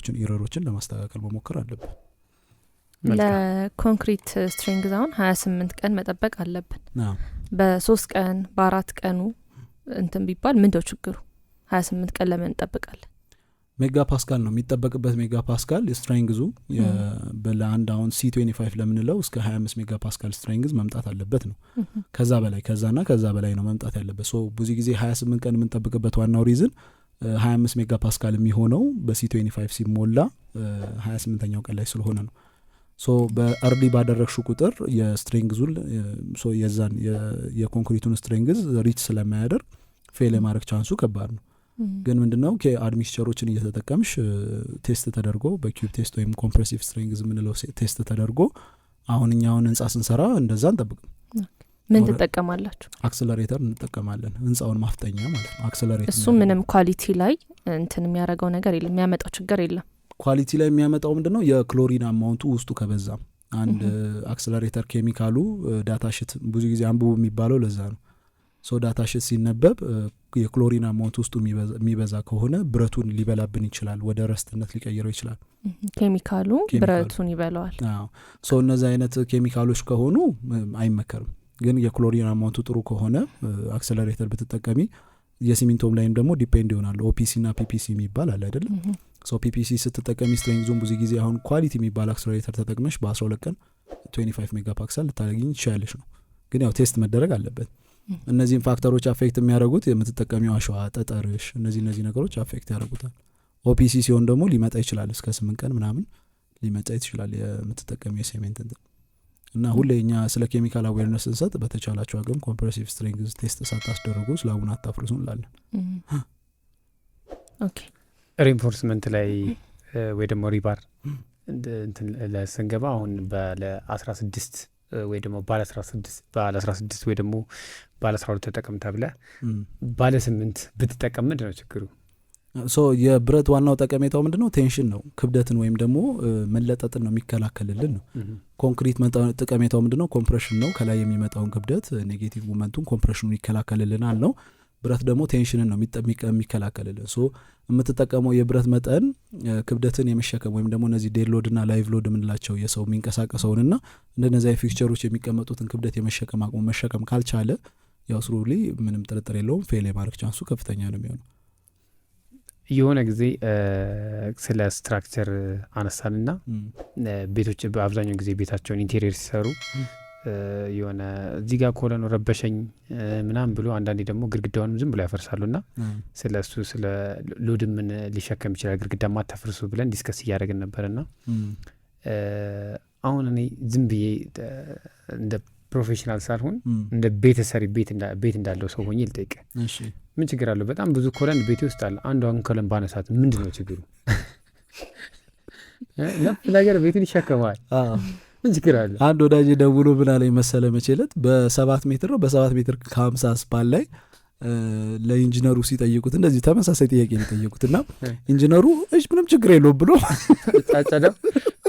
ነገሮችን ኢረሮችን ለማስተካከል መሞከር አለብን። ለኮንክሪት ስትሪንግዝ አሁን 28 ቀን መጠበቅ አለብን። በ3 ቀን በ4 ቀኑ እንትን ቢባል ምንድነው ችግሩ? 28 ቀን ለምን እንጠብቃለን? ሜጋ ፓስካል ነው የሚጠበቅበት። ሜጋ ፓስካል ስትሪንግዙ በለአንድ አሁን C25 ለምንለው እስከ 25 ሜጋ ፓስካል ስትሪንግዝ መምጣት አለበት ነው። ከዛ በላይ ከዛ በላይ ነው መምጣት ያለበት። ሶ ብዙ ጊዜ 28 ቀን የምንጠብቅበት ዋናው ሪዝን 25 ሜጋ ፓስካል የሚሆነው በC25 ሲሞላ 28ኛው ቀን ላይ ስለሆነ ነው። ሶ በአርዲ ባደረግሹ ቁጥር የስትሪንግዙን ሶ የዛን የኮንክሪቱን ስትሪንግዝ ሪች ስለማያደርግ ፌል የማድረግ ቻንሱ ከባድ ነው። ግን ምንድነው ከአድሚክስቸሮችን እየተጠቀምሽ ቴስት ተደርጎ በኪዩብ ቴስት ወይም ኮምፕሬሲቭ ስትሪንግዝ ምንለው ቴስት ተደርጎ አሁን እኛውን ህንጻ ስንሰራ እንደዛ እንጠብቅ። ምን ትጠቀማላችሁ? አክሰለሬተር እንጠቀማለን። ህንጻውን ማፍጠኛ ማለት ነው አክሰለሬተር። እሱ ምንም ኳሊቲ ላይ እንትን የሚያደርገው ነገር የለም፣ የሚያመጣው ችግር የለም። ኳሊቲ ላይ የሚያመጣው ምንድነው የክሎሪን አማውንቱ ውስጡ ከበዛ አንድ አክሰለሬተር ኬሚካሉ ዳታ ሺት ብዙ ጊዜ አንብቡ የሚባለው ለዛ ነው። ሶ ዳታ ሺት ሲነበብ የክሎሪን አማውንት ውስጡ የሚበዛ ከሆነ ብረቱን ሊበላብን ይችላል፣ ወደ ረስትነት ሊቀይረው ይችላል። ኬሚካሉ ብረቱን ይበላዋል። ሶ እነዚህ አይነት ኬሚካሎች ከሆኑ አይመከርም። ግን የክሎሪን አማውንቱ ጥሩ ከሆነ አክሰለሬተር ብትጠቀሚ የሲሚንቶም ላይም ደግሞ ዲፔንድ ይሆናል። ኦፒሲ እና ፒፒሲ የሚባል አለ አይደለም? ሶ ፒፒሲ ስትጠቀሚ ስትሬንግዙን ብዙ ጊዜ አሁን ኳሊቲ የሚባል አክሰለሬተር ተጠቅመሽ በ12 ቀን 25 ሜጋ ፓስካል ልታገኝ ይችላልሽ ነው። ግን ያው ቴስት መደረግ አለበት። እነዚህን ፋክተሮች አፌክት የሚያደርጉት የምትጠቀሚው አሸዋ፣ ጠጠርሽ፣ እነዚህ ነገሮች አፌክት ያደርጉታል። ኦፒሲ ሲሆን ደግሞ ሊመጣ ይችላል እስከ 8 ቀን ምናምን ሊመጣ ይችላል የምትጠቀሚው የሴሜንት እና ሁሌ እኛ ስለ ኬሚካል አዌርነስ ስንሰጥ በተቻላቸው አቅም ኮምፕሬሲቭ ስትሪንግዝ ቴስት ሳታስደርጉ ስላቡን አታፍርሱ እንላለን። ኦኬ ሪንፎርስመንት ላይ ወይ ደግሞ ሪባር እንትን ለስንገባ አሁን ባለ16 ወይ ደግሞ ባለ16 ወይ ደግሞ ባለ12 ተጠቀም ተብለ ባለ8 ብትጠቀም ምንድነው ችግሩ? ሶ የብረት ዋናው ጠቀሜታው ምንድነው? ቴንሽን ነው፣ ክብደትን ወይም ደግሞ መለጠጥን ነው የሚከላከልልን ነው። ኮንክሪት ጠቀሜታው ምንድነው? ኮምፕሬሽን ነው። ከላይ የሚመጣውን ክብደት ኔጌቲቭ ሞመንቱን ኮምፕሬሽኑን ይከላከልልናል ነው። ብረት ደግሞ ቴንሽንን ነው የሚከላከልልን። ሶ የምትጠቀመው የብረት መጠን ክብደትን የመሸከም ወይም ደግሞ እነዚህ ዴድ ሎድ እና ላይቭ ሎድ የምንላቸው የሰው የሚንቀሳቀሰውንና እንደነዚህ ፊክቸሮች የሚቀመጡትን ክብደት የመሸከም አቅሙ መሸከም ካልቻለ ያው ስሩሊ ምንም ጥርጥር የለውም ፌል የማድረግ ቻንሱ ከፍተኛ ነው የሚሆነው። የሆነ ጊዜ ስለ ስትራክቸር አነሳንና ቤቶች በአብዛኛው ጊዜ ቤታቸውን ኢንቴሪየር ሲሰሩ የሆነ እዚህ ጋር ኮለን ረበሸኝ ምናምን ብሎ አንዳንዴ ደግሞ ግድግዳውንም ዝም ብሎ ያፈርሳሉና ስለ እሱ ስለ ሎድ ምን ሊሸከም ይችላል ግድግዳ ማታፈርሱ ብለን ዲስከስ እያደረግን ነበርና አሁን እኔ ዝም ብዬ እንደ ፕሮፌሽናል ሳልሆን እንደ ቤተሰሪ ቤት እንዳለው ሰው ሆኜ ልጠይቅ፣ ምን ችግር አለው? በጣም ብዙ ኮለን ቤቴ ውስጥ አለ። አንዷን ኮለን ባነሳት ምንድነው ችግሩ? ነፍ ነገር ቤቱን ይሸከማል። ምን ችግር አለ? አንድ ወዳጅ ደውሎ ምን አለኝ መሰለ መቼለት በ7 ሜትር ነው በ7 ሜትር ከ50 ስፓን ላይ ለኢንጂነሩ ሲጠይቁት እንደዚህ ተመሳሳይ ጥያቄ ነው ጠየቁትና ኢንጂነሩ እሺ ምንም ችግር የለውም ብሎ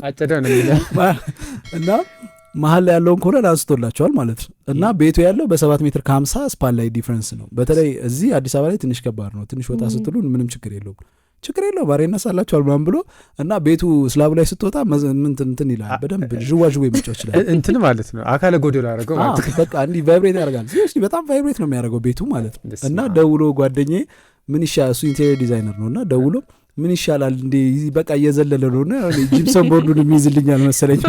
አጨደው ነው እና መሀል ላይ ያለውን ኮለን አንስቶላቸዋል ማለት ነው። እና ቤቱ ያለው በ7 ሜትር ከ50 ስፓን ላይ ዲፍረንስ ነው። በተለይ እዚህ አዲስ አበባ ላይ ትንሽ ከባድ ነው። ትንሽ ወጣ ስትሉ ምንም ችግር የለውም ባሬ እነሳላቸዋል ምናምን ብሎ እና ቤቱ ስላቡ ላይ ስትወጣ እንትን ይላል በደንብ ዥዋዥዌ የሚጫው ይችላል እንትን ማለት ነው። አካለ ጎደሎ አደረገው ማለት ነው። በቃ እንዲህ ቫይብሬት ያደርጋል። ሲሪየስሊ በጣም ቫይብሬት ነው የሚያደርገው ቤቱ ማለት ነው። እና ደውሎ ጓደኛዬ ምን ይሻላል፣ እሱ ኢንቴሪየር ዲዛይነር ነው፣ እና ደውሎ ምን ይሻላል እንዴ በቃ እየዘለለ ነው እና ጂፕሰም ቦርዱን የሚይዝልኛል መሰለኝ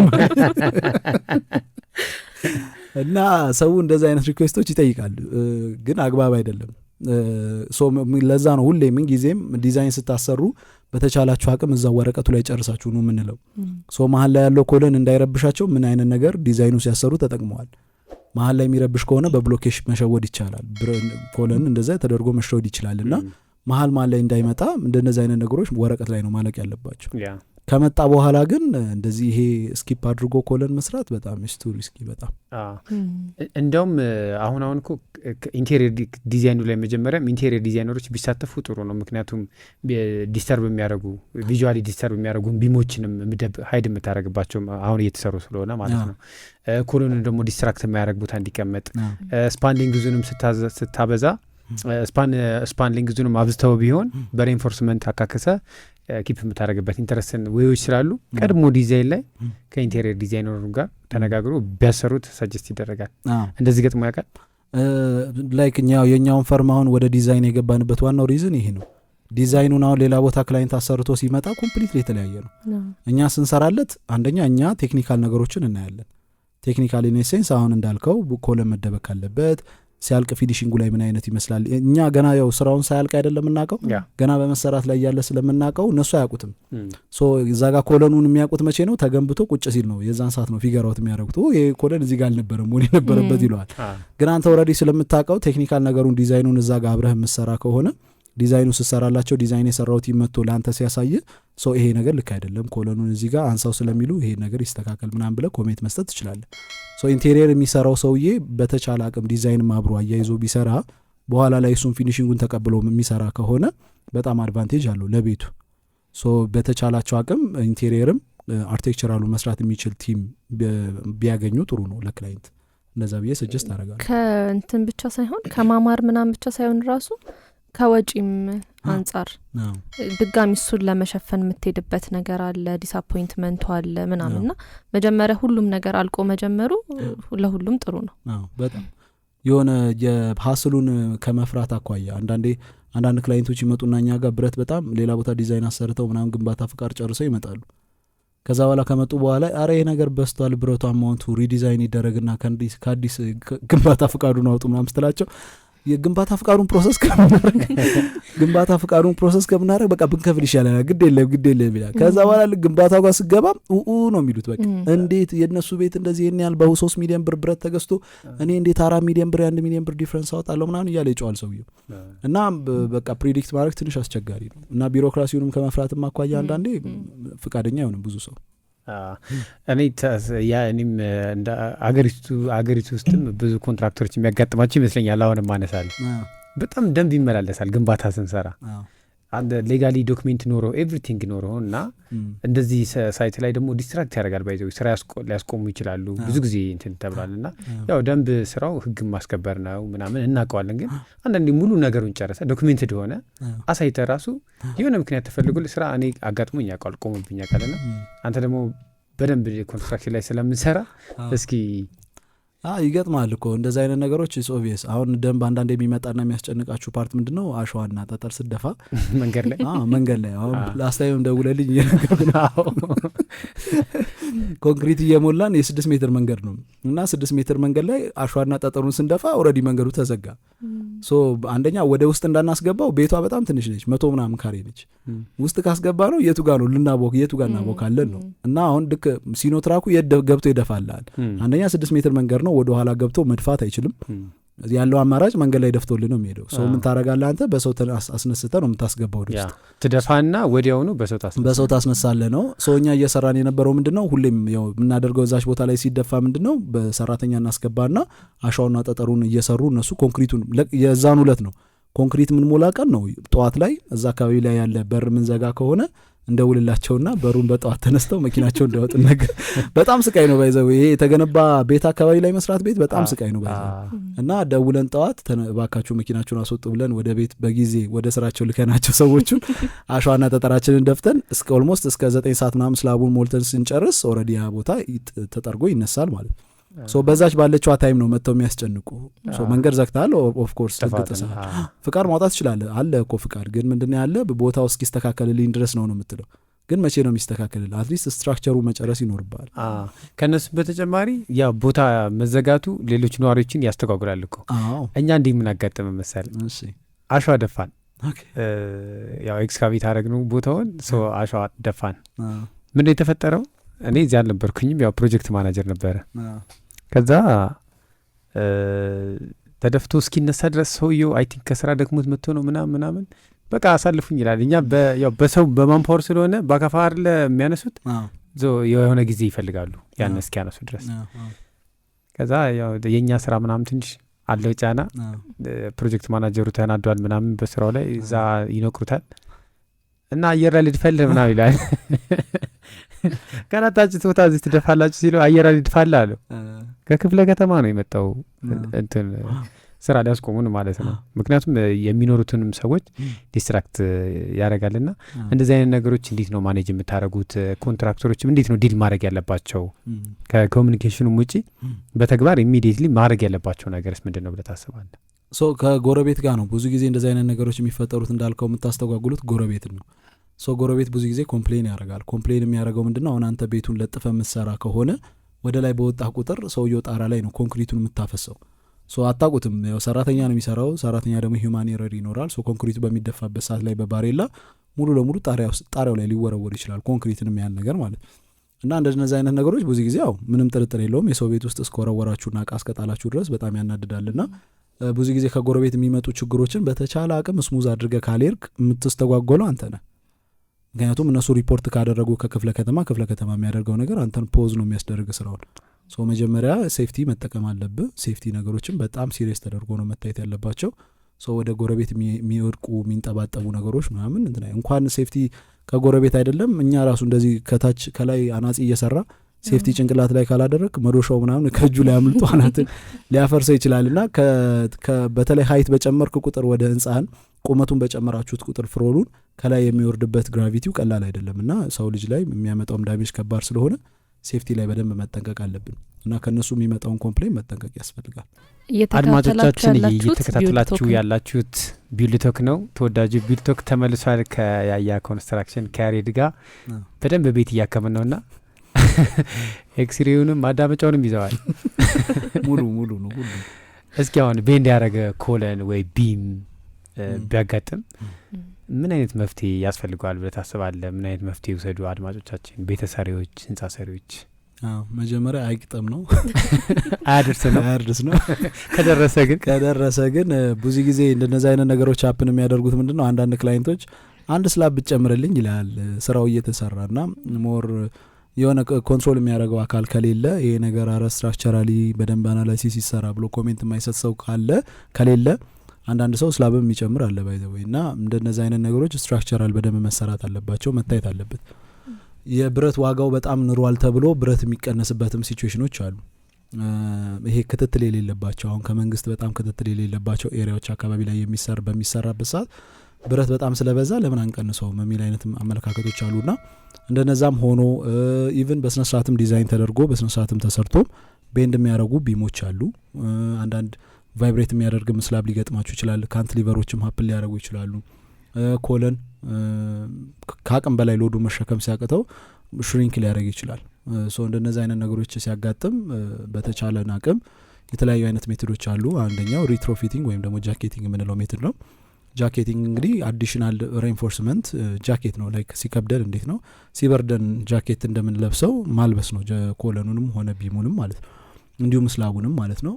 እና ሰው እንደዛ አይነት ሪኩዌስቶች ይጠይቃል፣ ግን አግባብ አይደለም። ለዛ ነው ሁሌ ምን ጊዜም ዲዛይን ስታሰሩ በተቻላችሁ አቅም እዛ ወረቀቱ ላይ ጨርሳችሁ ነው የምንለው። መሀል ላይ ያለው ኮለን እንዳይረብሻቸው ምን አይነት ነገር ዲዛይኑ ሲያሰሩ ተጠቅመዋል። መሀል ላይ የሚረብሽ ከሆነ በብሎኬሽ መሸወድ ይቻላል። ኮለን እንደዛ ተደርጎ መሸወድ ይችላል እና መሀል ላይ እንዳይመጣ እንደነዚህ አይነት ነገሮች ወረቀት ላይ ነው ማለቅ ያለባቸው። ከመጣ በኋላ ግን እንደዚህ ይሄ ስኪፕ አድርጎ ኮለን መስራት በጣም ስቱ ሪስኪ በጣም እንደውም አሁን እኮ ኢንቴሪየር ዲዛይኑ ላይ መጀመሪያም ኢንቴሪየር ዲዛይነሮች ቢሳተፉ ጥሩ ነው። ምክንያቱም ዲስተርብ የሚያደርጉ ቪዥዋሊ ዲስተርብ የሚያደርጉ ቢሞችንም ሀይድ የምታደርግባቸው አሁን እየተሰሩ ስለሆነ ማለት ነው። ኮሎንን ደግሞ ዲስትራክት የሚያደርግ ቦታ እንዲቀመጥ ስፓንዲንግ ዙንም ስታበዛ ስፓን ሊንግዙንም አብዝተው ቢሆን በሬንፎርስመንት አካከሰ ኪፕ የምታደርግበት ኢንተረስትን ወዮች ስላሉ ቀድሞ ዲዛይን ላይ ከኢንቴሪየር ዲዛይነሩ ጋር ተነጋግሮ ቢያሰሩት ሰጀስት ይደረጋል። እንደዚህ ገጥሞ ያውቃል? ላይክ የኛውን ፈርም አሁን ወደ ዲዛይን የገባንበት ዋናው ሪዝን ይሄ ነው። ዲዛይኑን አሁን ሌላ ቦታ ክላይንት አሰርቶ ሲመጣ ኮምፕሊትሊ የተለያየ ነው። እኛ ስንሰራለት አንደኛ እኛ ቴክኒካል ነገሮችን እናያለን። ቴክኒካል ኢኔሴንስ አሁን እንዳልከው ኮለን መደበቅ አለበት። ሲያልቅ ፊኒሽንጉ ላይ ምን አይነት ይመስላል እኛ ገና ያው ስራውን ሳያልቅ አይደለም እናቀው ገና በመሰራት ላይ ያለ ስለምናቀው እነሱ አያውቁትም። ሶ እዛ ጋር ኮለኑን የሚያውቁት መቼ ነው? ተገንብቶ ቁጭ ሲል ነው። የዛን ሰዓት ነው ፊገር አውት የሚያደርጉት። ይሄ ኮለን እዚህ ጋር አልነበረም ሆነ የነበረበት ይለዋል። ግን አንተ ኦልሬዲ ስለምታውቀው ቴክኒካል ነገሩን ዲዛይኑን እዛ ጋር አብረህ የምትሰራ ከሆነ ዲዛይኑ ስሰራላቸው ዲዛይን የሰራውት ይመቶ ለአንተ ሲያሳይ ሶ ይሄ ነገር ልክ አይደለም ኮለኑን እዚህ ጋር አንሳው ስለሚሉ ይሄ ነገር ይስተካከል ምናምን ብለህ ኮሜንት መስጠት ትችላለህ። ሶ ኢንቴሪየር የሚሰራው ሰውዬ በተቻለ አቅም ዲዛይን አብሮ አያይዞ ቢሰራ በኋላ ላይ እሱን ፊኒሽንጉን ተቀብሎ የሚሰራ ከሆነ በጣም አድቫንቴጅ አለው ለቤቱ። ሶ በተቻላቸው አቅም ኢንቴሪየርም አርኪቴክቸራሉ መስራት የሚችል ቲም ቢያገኙ ጥሩ ነው ለክላይንት። እንደዛ ብዬ ሰጀስት አደርጋለሁ። ከእንትን ብቻ ሳይሆን ከማማር ምናምን ብቻ ሳይሆን ራሱ ከወጪም አንጻር ድጋሚ እሱን ለመሸፈን የምትሄድበት ነገር አለ። ዲስአፖይንትመንቱ አለ ምናምንና መጀመሪያ ሁሉም ነገር አልቆ መጀመሩ ለሁሉም ጥሩ ነው። በጣም የሆነ የሀስሉን ከመፍራት አኳያ አንዳንድ ክላይንቶች ይመጡና እኛ ጋር ብረት በጣም ሌላ ቦታ ዲዛይን አሰርተው ምናምን ግንባታ ፍቃድ ጨርሰው ይመጣሉ። ከዛ በኋላ ከመጡ በኋላ አረ ይሄ ነገር በስቷል ብረቱ አማውንቱ ሪዲዛይን ይደረግና ከአዲስ ግንባታ ፍቃዱን አውጡ ምናምን ስትላቸው የግንባታ ፍቃዱን ፕሮሰስ ከምናደርግ በቃ ብንከፍል ይሻላል ግድ የለም ይላል። ከዛ በኋላ ግንባታ ጋር ስገባ ነው የሚሉት። በቃ እንዴት የነሱ ቤት እንደዚህ ይሄን ያህል በ3 ሚሊዮን ብር ብረት ተገዝቶ እኔ እንዴት 4 ሚሊዮን ብር 1 ሚሊዮን ብር ዲፍረንስ አወጣለሁ ምናምን እያለ ይጨዋል ሰውየው። እና በቃ ፕሪዲክት ማድረግ ትንሽ አስቸጋሪ ነው እና ቢሮክራሲውንም ከመፍራትም አኳያ አንዳንዴ ፍቃደኛ አይሆንም ብዙ ሰው። እኔም እንደ አገሪቱ ውስጥም ብዙ ኮንትራክተሮች የሚያጋጥማቸው ይመስለኛል። አሁንም ማነሳለሁ በጣም ደንብ ይመላለሳል ግንባታ ስንሰራ ሌጋሊ ዶክሜንት ኖሮ ኤቭሪቲንግ ኖሮ እና እንደዚህ ሳይት ላይ ደግሞ ዲስትራክት ያደርጋል። ባይዘው ስራ ሊያስቆሙ ይችላሉ ብዙ ጊዜ እንትን ተብሏል። እና ያው ደንብ ስራው ህግን ማስከበር ነው ምናምን እናውቀዋለን። ግን አንዳንዴ ሙሉ ነገሩን ጨረሰ ዶክሜንትድ ሆነ አሳይተ ራሱ የሆነ ምክንያት ተፈልጎ ስራ እኔ አጋጥሞኝ ያውቃል ቆሞብኝ ያውቃልና አንተ ደግሞ በደንብ ኮንስትራክሽን ላይ ስለምንሰራ እስኪ ይገጥማል እኮ እንደዚህ አይነት ነገሮች ኦብቪየስ። አሁን ደንብ አንዳንድ የሚመጣና የሚያስጨንቃችሁ ፓርት ምንድነው? አሸዋና ጠጠር ስደፋ መንገድ ላይ አሁን ላስታይም ደውለልኝ ኮንክሪት እየሞላን የ6 ሜትር መንገድ ነው እና 6 ሜትር መንገድ ላይ አሸዋና ጠጠሩን ስንደፋ ኦልሬዲ መንገዱ ተዘጋ። ሶ አንደኛ ወደ ውስጥ እንዳናስገባው ቤቷ በጣም ትንሽ ነች 100 ምናምን ካሬ ነች። ውስጥ ካስገባ ነው የቱ ጋር ነው ልናቦክ የቱ ጋር እናቦካለን ነው። እና አሁን ልክ ሲኖትራኩ ገብቶ ይደፋላል። አንደኛ 6 ሜትር መንገድ ነው ወደ ኋላ ገብቶ መድፋት አይችልም። ያለው አማራጭ መንገድ ላይ ደፍቶልህ ነው የሚሄደው። ሰው ምን ታረጋለህ አንተ? በሰው አስነስተህ ነው የምታስገባው ወደ ውስጥ ትደፋና ወዲያውኑ በሰው ታስነሳለህ ነው። ሰው እኛ እየሰራን የነበረው ምንድነው ሁሌም ያው የምናደርገው እዛች ቦታ ላይ ሲደፋ ምንድነው በሰራተኛ እናስገባና አሻውና ጠጠሩን እየሰሩ እነሱ ኮንክሪቱን የዛን ሁለት ነው ኮንክሪት ምን ሞላ ቀን ነው ጠዋት ላይ እዛ አካባቢ ላይ ያለ በር ምን ዘጋ ከሆነ እንደውልላቸውና በሩን በጠዋት ተነስተው መኪናቸው እንዲያወጡ ነገር በጣም ስቃይ ነው ባይዘው። ይሄ የተገነባ ቤት አካባቢ ላይ መስራት ቤት በጣም ስቃይ ነው ባይዘው። እና ደውለን ጠዋት ባካችሁ መኪናችሁን አስወጡ ብለን ወደ ቤት በጊዜ ወደ ስራቸው ልከናቸው ሰዎቹን አሸዋና ጠጠራችንን ደፍተን እስከ ኦልሞስት እስከ 9 ሰዓት ምናምን ስላቡን ሞልተን ስንጨርስ ኦልሬዲ ያ ቦታ ተጠርጎ ይነሳል ማለት ነው። ሶ በዛች ባለችዋ ታይም ነው መጥተው የሚያስጨንቁ። ሶ መንገድ ዘግተሃል ኦፍ ኮርስ ተገጥተሃል ፍቃድ ማውጣት ትችላለህ አለ እኮ ፍቃድ። ግን ምንድነው ያለ ቦታው እስኪስተካከልልኝ ድረስ ነው የምትለው። ግን መቼ ነው የሚስተካከልልህ? አትሊስት ስትራክቸሩ መጨረስ ይኖርብሃል። ከነሱ በተጨማሪ ያ ቦታ መዘጋቱ ሌሎች ነዋሪዎችን ያስተጓጉላል እኮ። እኛ እንዲህ ምን አጋጠመ መሰለህ? አሸዋ ደፋን። ያው ኤክስካቬት አደረግነው ቦታውን። ሶ አሸዋ ደፋን። ምንድነው የተፈጠረው? እኔ እዚያ አልነበርኩኝም። ያው ፕሮጀክት ማናጀር ነበረ። ከዛ ተደፍቶ እስኪነሳ ድረስ ሰውየው አይ ቲንክ ከስራ ደክሞት መጥቶ ነው ምናምን በቃ አሳልፉኝ ይላል። እኛ ያው በሰው በማንፓወር ስለሆነ በአካፋ አይደለ የሚያነሱት የሆነ ጊዜ ይፈልጋሉ ያን እስኪያነሱ ድረስ። ከዛ ያው የእኛ ስራ ምናምን ትንሽ አለው ጫና። ፕሮጀክት ማናጀሩ ተናዷል ምናምን በስራው ላይ እዛ ይነቅሩታል እና አየር ላይ ልድፈልህ ምናምን ይላል። ከናታችሁ ቶታ እዚህ ትደፋላችሁ ሲለው አየር ላይ ልድፋልህ አለው። ከክፍለ ከተማ ነው የመጣው እንትን ስራ ሊያስቆሙን ማለት ነው። ምክንያቱም የሚኖሩትንም ሰዎች ዲስትራክት ያደርጋልና እንደዚህ አይነት ነገሮች እንዴት ነው ማኔጅ የምታደርጉት? ኮንትራክተሮችም እንዴት ነው ዲል ማድረግ ያለባቸው? ከኮሚኒኬሽኑም ውጪ በተግባር ኢሚዲየትሊ ማድረግ ያለባቸው ነገርስ ምንድን ነው ብለህ ታስባለህ? ከጎረቤት ጋር ነው ብዙ ጊዜ እንደዚህ አይነት ነገሮች የሚፈጠሩት። እንዳልከው የምታስተጓጉሉት ጎረቤትን ነው። ጎረቤት ብዙ ጊዜ ኮምፕሌን ያደርጋል። ኮምፕሌን የሚያደርገው ምንድን ነው? አሁን አንተ ቤቱን ለጥፈ የምትሰራ ከሆነ ወደ ላይ በወጣ ቁጥር ሰውየው ጣራ ላይ ነው ኮንክሪቱን የምታፈሰው። አታውቁትም። ያው ሰራተኛ ነው የሚሰራው። ሰራተኛ ደግሞ ሂውማን ኤረር ይኖራል። ኮንክሪቱ በሚደፋበት ሰዓት ላይ በባሬላ ሙሉ ለሙሉ ጣሪያው ላይ ሊወረወር ይችላል። ኮንክሪትን የሚያህል ነገር ማለት እና እንደነዚህ አይነት ነገሮች ብዙ ጊዜ ያው ምንም ጥርጥር የለውም የሰው ቤት ውስጥ እስከወረወራችሁና እቃ እስከጣላችሁ ድረስ በጣም ያናድዳልና ብዙ ጊዜ ከጎረቤት የሚመጡ ችግሮችን በተቻለ አቅም ስሙዝ አድርገህ ካልሄድክ የምትስተጓጎለው አንተ ነህ። ምክንያቱም እነሱ ሪፖርት ካደረጉ ከክፍለ ከተማ የሚያደርገው ነገር አንተን ፖዝ ነው የሚያስደርግ ስራውን። መጀመሪያ ሴፍቲ መጠቀም አለብህ። ሴፍቲ ነገሮችን በጣም ሲሪየስ ተደርጎ ነው መታየት ያለባቸው። ወደ ጎረቤት የሚወድቁ የሚንጠባጠቡ ነገሮች ምናምን እንኳን ሴፍቲ ከጎረቤት አይደለም እኛ ራሱ እንደዚህ ከታች ከላይ አናጺ እየሰራ ሴፍቲ ጭንቅላት ላይ ካላደረግ መዶሻው ምናምን ከእጁ ላይ አምልጦ አናትን ሊያፈርሰው ይችላልና በተለይ ሀይት በጨመርክ ቁጥር ወደ ህንጻን ቁመቱን በጨመራችሁት ቁጥር ፍሮሉን ከላይ የሚወርድበት ግራቪቲው ቀላል አይደለም እና ሰው ልጅ ላይ የሚያመጣውም ዳሜጅ ከባድ ስለሆነ ሴፍቲ ላይ በደንብ መጠንቀቅ አለብን እና ከእነሱ የሚመጣውን ኮምፕሌን መጠንቀቅ ያስፈልጋል። አድማጮቻችን እየተከታተላችሁ ያላችሁት ቢልድቶክ ነው። ተወዳጁ ቢልድቶክ ተመልሷል ከያያ ኮንስትራክሽን ከያሬድ ጋር በደንብ ቤት እያከምን ነውና ኤክስሬውንም ማዳመጫውንም ይዘዋል። ሙሉ ነው ሁሉ። እስኪ አሁን ቤንድ ያደረገ ኮለን ወይ ቢም ቢያጋጥም ምን አይነት መፍትሄ ያስፈልገዋል ብለህ ታስባለህ? ምን አይነት መፍትሄ ይውሰዱ አድማጮቻችን፣ ቤተሰሪዎች፣ ህንጻ ሰሪዎች? መጀመሪያ አይግጠም ነው አያድርስ ነው። ከደረሰ ግን ብዙ ጊዜ እንደነዚህ አይነት ነገሮች ሀፕን የሚያደርጉት ምንድን ነው? አንዳንድ ክላይንቶች አንድ ስላብ ብትጨምርልኝ ይላል ስራው እየተሰራ እና ሞር የሆነ ኮንትሮል የሚያደርገው አካል ከሌለ ይሄ ነገር አረ ስትራክቸራሊ በደንብ አናላይሲስ ይሰራ ብሎ ኮሜንት የማይሰጥ ሰው ከሌለ አንዳንድ ሰው ስላብም የሚጨምር አለ ባይዘወይ እና እንደነዚህ አይነት ነገሮች ስትራክቸራል በደንብ መሰራት አለባቸው፣ መታየት አለበት። የብረት ዋጋው በጣም ንሯል ተብሎ ብረት የሚቀነስበትም ሲቹዌሽኖች አሉ። ይሄ ክትትል የሌለባቸው አሁን ከመንግስት በጣም ክትትል የሌለባቸው ኤሪያዎች አካባቢ ላይ በሚሰራበት ሰዓት ብረት በጣም ስለበዛ ለምን አንቀንሰውም የሚል አይነት አመለካከቶች አሉና እንደነዛም ሆኖ ኢቭን በስነስርዓትም ዲዛይን ተደርጎ በስነስርዓትም ተሰርቶም ቤንድ የሚያደርጉ ቢሞች አሉ። አንዳንድ ቫይብሬት የሚያደርግ ምስላብ ሊገጥማችሁ ይችላል። ካንትሊቨሮችም ሀፕል ሊያደርጉ ይችላሉ። ኮለን ከአቅም በላይ ሎዱ መሸከም ሲያቅተው ሽሪንክ ሊያደርግ ይችላል። እንደነዚህ አይነት ነገሮች ሲያጋጥም በተቻለን አቅም የተለያዩ አይነት ሜቶዶች አሉ። አንደኛው ሪትሮፊቲንግ ወይም ደግሞ ጃኬቲንግ የምንለው ሜቶድ ነው። ጃኬቲንግ እንግዲህ አዲሽናል ሬንፎርስመንት ጃኬት ነው። ላይክ ሲከብደን እንዴት ነው ሲበርደን ጃኬት እንደምንለብሰው ማልበስ ነው፣ ኮለኑንም ሆነ ቢሙንም ማለት ነው፣ እንዲሁም ስላቡንም ማለት ነው።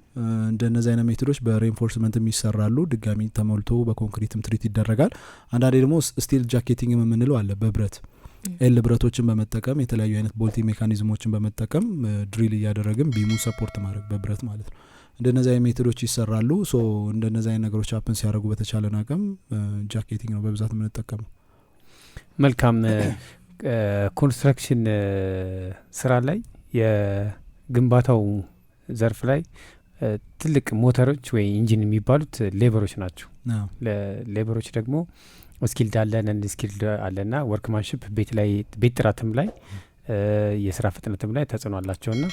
እንደነዚህ አይነት ሜቶዶች በሬንፎርስመንት ይሰራሉ። ድጋሚ ተሞልቶ በኮንክሪትም ትሪት ይደረጋል። አንዳንዴ ደግሞ ስቲል ጃኬቲንግ የምንለው አለ። በብረት ኤል ብረቶችን በመጠቀም የተለያዩ አይነት ቦልቲ ሜካኒዝሞችን በመጠቀም ድሪል እያደረግን ቢሙን ሰፖርት ማድረግ በብረት ማለት ነው። እንደነዚህ አይነት ሜቶዶች ይሰራሉ። እንደነዚህ አይነት ነገሮች አፕን ሲያደርጉ በተቻለን አቅም ጃኬቲንግ ነው በብዛት የምንጠቀመው። መልካም። ኮንስትራክሽን ስራ ላይ የግንባታው ዘርፍ ላይ ትልቅ ሞተሮች ወይ ኢንጂን የሚባሉት ሌበሮች ናቸው። ሌበሮች ደግሞ ስኪልድ አለን እንድ ስኪልድ አለና ወርክማንሽፕ ቤት ጥራትም ላይ የስራ ፍጥነትም ላይ ተጽዕኖ አላቸውና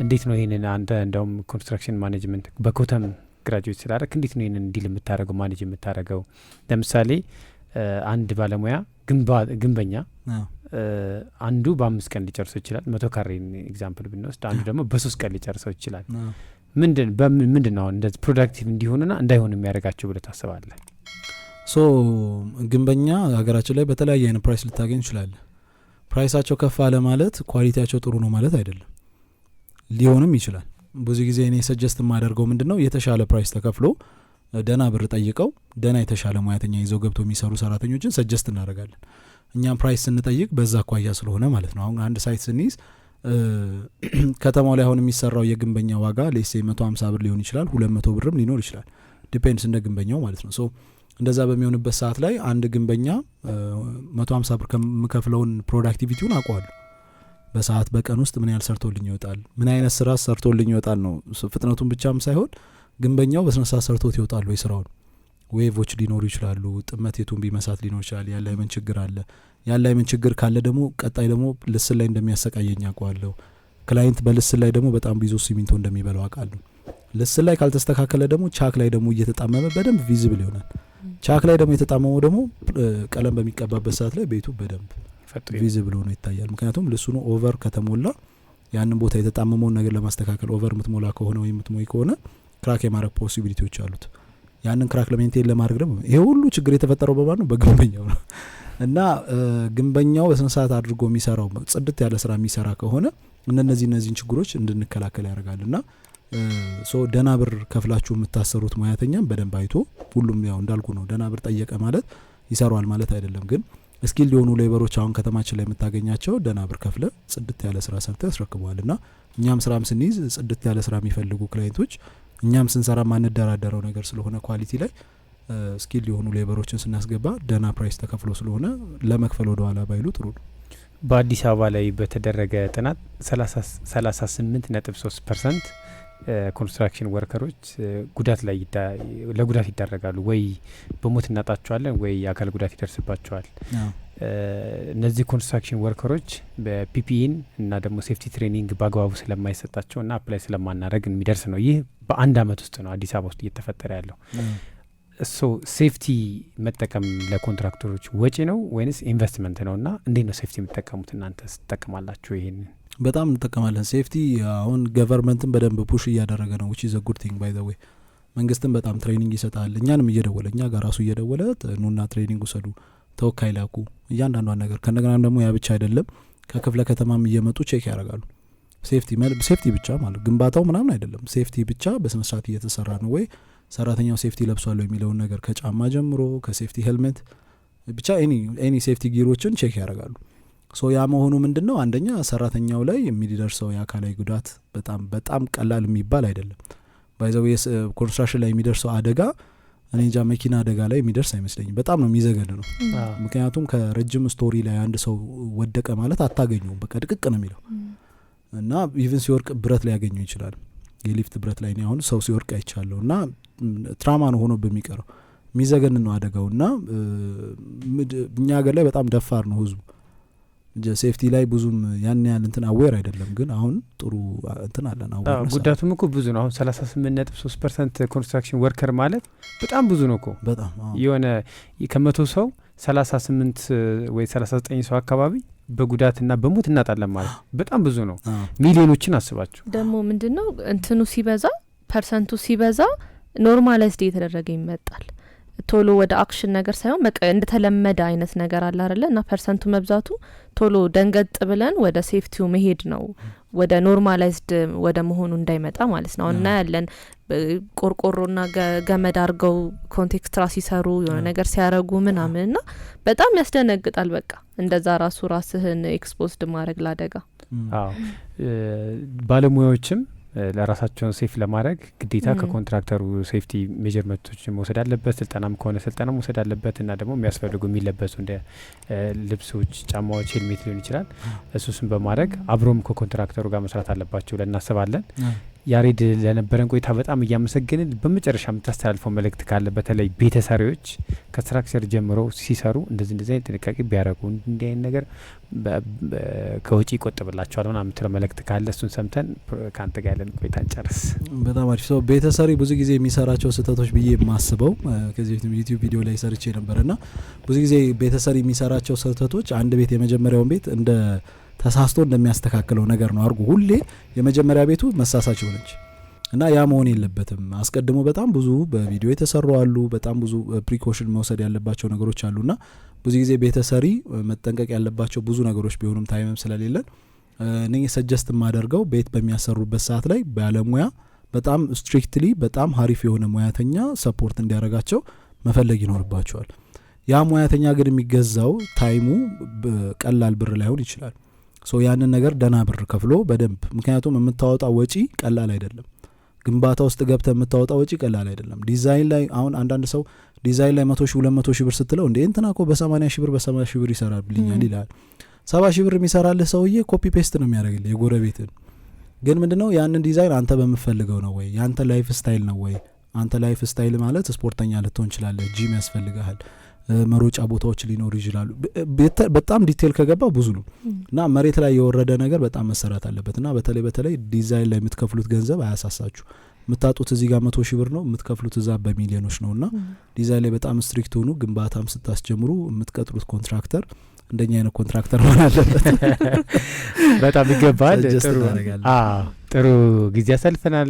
እንዴት ነው ይህንን አንተ እንደውም ኮንስትራክሽን ማኔጅመንት በኮተም ግራጁዌት ስላደረክ እንዴት ነው ይህንን ዲል የምታደረገው ማኔጅ የምታደረገው? ለምሳሌ አንድ ባለሙያ ግንበኛ አንዱ በ5 ቀን ሊጨርሰው ይችላል። 100 ካሬ ኤግዛምፕል ብንወስድ አንዱ ደግሞ በ3 ቀን ሊጨርሰው ይችላል። ምንድን ነው እንደዚህ ፕሮዳክቲቭ እንዲሆኑና እንዳይሆኑ የሚያደርጋቸው ብለህ ታስባለህ? ግንበኛ ሀገራችን ላይ በተለያየ አይነት ፕራይስ ልታገኝ ይችላል። ፕራይሳቸው ከፍ አለ ማለት ኳሊቲያቸው ጥሩ ነው ማለት አይደለም። ሊሆንም ይችላል። ብዙ ጊዜ እኔ ሰጀስት የማደርገው ምንድነው የተሻለ ፕራይስ ተከፍሎ ደና ብር ጠይቀው ደና የተሻለ ሙያተኛ ይዘው ገብቶ የሚሰሩ ሰራተኞችን ሰጀስት እናደርጋለን። እኛም ፕራይስ ስንጠይቅ በዛ አኳያ ስለሆነ ማለት ነው። አሁን አንድ ሳይት ስንይዝ ከተማው ላይ አሁን የሚሰራው የግንበኛ ዋጋ ሌሴ 150 ብር ሊሆን ይችላል፣ 200 ብርም ሊኖር ይችላል። ዲፔንድስ እንደ ግንበኛው ማለት ነው። እንደዛ በሚሆንበት ሰዓት ላይ አንድ ግንበኛ 150 ብር ከምከፍለውን ፕሮዳክቲቪቲውን አውቀዋለሁ። በሰዓት በቀን ውስጥ ምን ያህል ሰርቶልኝ ይወጣል፣ ምን አይነት ስራ ሰርቶልኝ ይወጣል ነው። ፍጥነቱን ብቻም ሳይሆን ግንበኛው በስነሳ ሰርቶት ይወጣል ወይ ስራውን ዌቮች ሊኖሩ ይችላሉ ጥመት የቱን ቢመሳት ሊኖር ይችላል ያለ ምን ችግር አለ ያለ ምን ችግር ካለ ደግሞ ቀጣይ ደግሞ ልስን ላይ እንደሚያሰቃየኝ አውቃለሁ ክላይንት በልስን ላይ ደግሞ በጣም ብዙ ሲሚንቶ እንደሚበላው አውቃለሁ ልስን ላይ ካልተስተካከለ ደግሞ ቻክ ላይ ደግሞ እየተጣመመ በደንብ ቪዚብል ይሆናል ቻክ ላይ ደግሞ የተጣመመው ደግሞ ቀለም በሚቀባበት ሰዓት ላይ ቤቱ በደንብ ቪዚብል ሆኖ ይታያል ምክንያቱም ልሱኑ ኦቨር ከተሞላ ያንን ቦታ የተጣመመውን ነገር ለማስተካከል ኦቨር ምትሞላ ከሆነ ወይ ምትሞይ ከሆነ ክራክ የማድረግ ፖሲቢሊቲዎች አሉት ያንን ክራክ ለሜንቴን ለማድረግ ደግሞ ይሄ ሁሉ ችግር የተፈጠረው በማን ነው በግንበኛው ነው እና ግንበኛው በስነ ስርዓት አድርጎ የሚሰራው ጽድት ያለ ስራ የሚሰራ ከሆነ እነዚህን ችግሮች እንድንከላከል ያደርጋልና ሶ ደና ብር ከፍላችሁ የምታሰሩት ሙያተኛም በደንብ አይቶ ሁሉም ያው እንዳልኩ ነው ደና ብር ጠየቀ ማለት ይሰራዋል ማለት አይደለም ግን ስኪል ሊሆኑ ሌበሮች አሁን ከተማችን ላይ የምታገኛቸው ደና ብር ከፍለ ጽድት ያለ ስራ ሰርተ ያስረክበዋልና እኛም ስራም ስንይዝ ጽድት ያለ ስራ የሚፈልጉ ክላይንቶች እኛም ስንሰራ ማንደራደረው ነገር ስለሆነ ኳሊቲ ላይ ስኪል ሊሆኑ ሌበሮችን ስናስገባ ደና ፕራይስ ተከፍሎ ስለሆነ ለመክፈል ወደ ኋላ ባይሉ ጥሩ ነው በአዲስ አበባ ላይ በተደረገ ጥናት 38.3% ኮንስትራክሽን ወርከሮች ጉዳት ላይ ለጉዳት ይዳረጋሉ ወይ በሞት እናጣቸዋለን ወይ አካል ጉዳት ይደርስባቸዋል እነዚህ ኮንስትራክሽን ወርከሮች በፒፒኢን እና ደግሞ ሴፍቲ ትሬኒንግ በአግባቡ ስለማይሰጣቸው እና አፕላይ ስለማናደርግ የሚደርስ ነው ይህ በአንድ አመት ውስጥ ነው አዲስ አበባ ውስጥ እየተፈጠረ ያለው ሶ ሴፍቲ መጠቀም ለኮንትራክተሮች ወጪ ነው ወይንስ ኢንቨስትመንት ነው እና እንዴት ነው ሴፍቲ የምትጠቀሙት እናንተ ትጠቀማላችሁ ይሄን በጣም እንጠቀማለን ሴፍቲ አሁን ገቨርንመንትን በደንብ ፑሽ እያደረገ ነው which is a good thing by the way መንግስትም በጣም ትሬኒንግ ይሰጣል እኛንም እየደወለ እኛ ጋር ራሱ እየደወለ ኑና ትሬኒንግ ወሰዱ ተወካይ ላኩ እያንዳንዷን ነገር ከነገና ደግሞ ያ ብቻ አይደለም ከክፍለ ከተማም እየመጡ ቼክ ያደርጋሉ ሴፍቲ ብቻ ማለት ግንባታው ምናምን አይደለም ሴፍቲ ብቻ በስነ ስርዓት እየተሰራ ነው ወይ ሰራተኛው ሴፍቲ ለብሷል የሚለውን ነገር ከጫማ ጀምሮ ከሴፍቲ ሄልሜት ብቻ ኤኒ ሴፍቲ ጊሮችን ቼክ ያደርጋሉ ሶ ያ መሆኑ ምንድነው አንደኛ ሰራተኛው ላይ የሚደርሰው የአካላዊ ጉዳት በጣም ቀላል የሚባል አይደለም ባይዘው ኮንስትራክሽን ላይ የሚደርሰው አደጋ እኔ እንጃ መኪና አደጋ ላይ የሚደርስ አይመስለኝም በጣም ነው የሚዘገን ነው ምክንያቱም ከረጅም ስቶሪ ላይ አንድ ሰው ወደቀ ማለት አታገኙም በቃ ድቅቅ ነው የሚለው እና ኢቭን ሲወርቅ ብረት ላይ ያገኘው ይችላል የሊፍት ብረት ላይ ነው አሁን ሰው ሲወርቅ አይቻለሁ እና ትራማ ነው ሆኖ በሚቀረው የሚዘገን ነው አደጋውና እኛ ሀገር ላይ በጣም ደፋር ነው ህዝቡ ሴፍቲ ላይ ብዙም ያን ያህል እንትን አዌር አይደለም ግን አሁን ጥሩ እንትን አለን አዌር ጉዳቱም እኮ ብዙ ነው አሁን 38.3% ኮንስትራክሽን ወርከር ማለት በጣም ብዙ ነው እኮ በጣም የሆነ ከመቶ ሰው 38 ወይ 39 ሰው አካባቢ በጉዳትና በሞት እናጣለን ማለት በጣም ብዙ ነው ሚሊዮኖችን አስባችሁ ደግሞ ምንድነው እንትኑ ሲበዛ ፐርሰንቱ ሲበዛ ኖርማላይዝድ እየተደረገ ይመጣል ቶሎ ወደ አክሽን ነገር ሳይሆን በቃ እንደተለመደ አይነት ነገር አለ አይደለ እና ፐርሰንቱ መብዛቱ ቶሎ ደንገጥ ብለን ወደ ሴፍቲው መሄድ ነው ወደ ኖርማላይዝድ ወደ መሆኑ እንዳይመጣ ማለት ነው እና ያለን ቆርቆሮና ገመድ አርገው ኮንቴክስትራ ሲሰሩ የሆነ ነገር ሲያረጉ ምናምንና በጣም ያስደነግጣል በቃ እንደዛ ራሱ ራስህን ኤክስፖዝድ ማድረግ ላደጋ አዎ ባለሙያዎችም ለራሳቸውን ሴፍ ለማድረግ ግዴታ ከኮንትራክተሩ ሴፍቲ ሜጀርመንቶችን መውሰድ አለበት ስልጠናም ከሆነ ስልጠና መውሰድ አለበት እና ደግሞ የሚያስፈልጉ የሚለበሱ እንደ ልብሶች ጫማዎች ሄልሜት ሊሆን ይችላል እሱስን በማድረግ አብሮም ከኮንትራክተሩ ጋር መስራት አለባቸው ብለን እናስባለን ያሬድ ለነበረን ቆይታ በጣም እያመሰገንን በመጨረሻ የምታስተላልፈው መልእክት ካለ በተለይ ቤተሰሪዎች ከስትራክቸር ጀምሮ ሲሰሩ እንደዚህ አይነት ጥንቃቄ ቢያደርጉ እንዲህ አይነት ነገር ከወጪ ይቆጥብላቸዋል ምናምን የምትለው መልእክት ካለ እሱን ሰምተን ከአንተ ጋር ያለን ቆይታ እንጨርስ በጣም አሪፍ ሰው ቤተሰሪ ብዙ ጊዜ የሚሰራቸው ስህተቶች ብዬ የማስበው ከዚህ በፊት ዩቲዩብ ቪዲዮ ላይ ሰርቼ ነበርና ብዙ ጊዜ ቤተሰሪ የሚሰራቸው ስህተቶች አንድ ቤት የመጀመሪያውን ቤት እንደ ተሳስቶ እንደሚያስተካክለው ነገር ነው አርጉ ሁሌ የመጀመሪያ ቤቱ መሳሳች ሆነች እና ያ መሆን የለበትም አስቀድሞ በጣም ብዙ በቪዲዮ የተሰሩ አሉ በጣም ብዙ ፕሪኮሽን መውሰድ ያለባቸው ነገሮች አሉና ብዙ ጊዜ ቤተሰሪ መጠንቀቅ ያለባቸው ብዙ ነገሮች ቢሆኑም ታይምም ስለሌለን እኔ ሰጀስት ማደርገው ቤት በሚያሰሩበት ሰዓት ላይ ባለሙያ በጣም ስትሪክትሊ በጣም ሀሪፍ የሆነ ሙያተኛ ሰፖርት እንዲያረጋቸው መፈለግ ይኖርባቸዋል ያ ሙያተኛ ግን የሚገዛው ታይሙ ቀላል ብር ላይሆን ይችላል ሶ ያንን ነገር ደና ብር ከፍሎ በደንብ ምክንያቱም የምታወጣው ወጪ ቀላል አይደለም ግንባታ ውስጥ ገብተ የምታወጣው ወጪ ቀላል አይደለም ዲዛይን ላይ አሁን አንዳንድ ሰው ዲዛይን ላይ 100 ሺህ 200 ሺህ ብር ስትለው እንዴ እንትና እኮ በ80 ሺህ ብር በ70 ሺህ ብር ይሰራል ብልኛል ይላል 70 ሺህ ብር የሚሰራልህ ሰውዬ ኮፒ ፔስት ነው የሚያደርግልህ የጎረቤትን ግን ምንድነው ያንን ዲዛይን አንተ በምፈልገው ነው ወይ ያንተ ላይፍ ስታይል ነው ወይ? አንተ ላይፍ ስታይል ማለት ስፖርተኛ ልትሆን ይችላል፣ ጂም ያስፈልጋል፣ መሮጫ ቦታዎች ሊኖሩ ይችላሉ። በጣም ዲቴል ከገባ ብዙ ነው እና መሬት ላይ የወረደ ነገር በጣም መሰራት አለበት እና በተለይ ዲዛይን ላይ የምትከፍሉት ገንዘብ አያሳሳችሁ። የምታጡት እዚህ ጋር 100,000 ብር ነው፣ የምትከፍሉት እዛ በሚሊዮኖች ነውና ዲዛይን ላይ በጣም ስትሪክት ሆኑ። ግንባታም ስታስጀምሩ የምትቀጥሩት ኮንትራክተር እንደኛ አይነት ኮንትራክተር መሆን አለበት። በጣም ይገባል። ጥሩ ጊዜ ያሳልፈናል።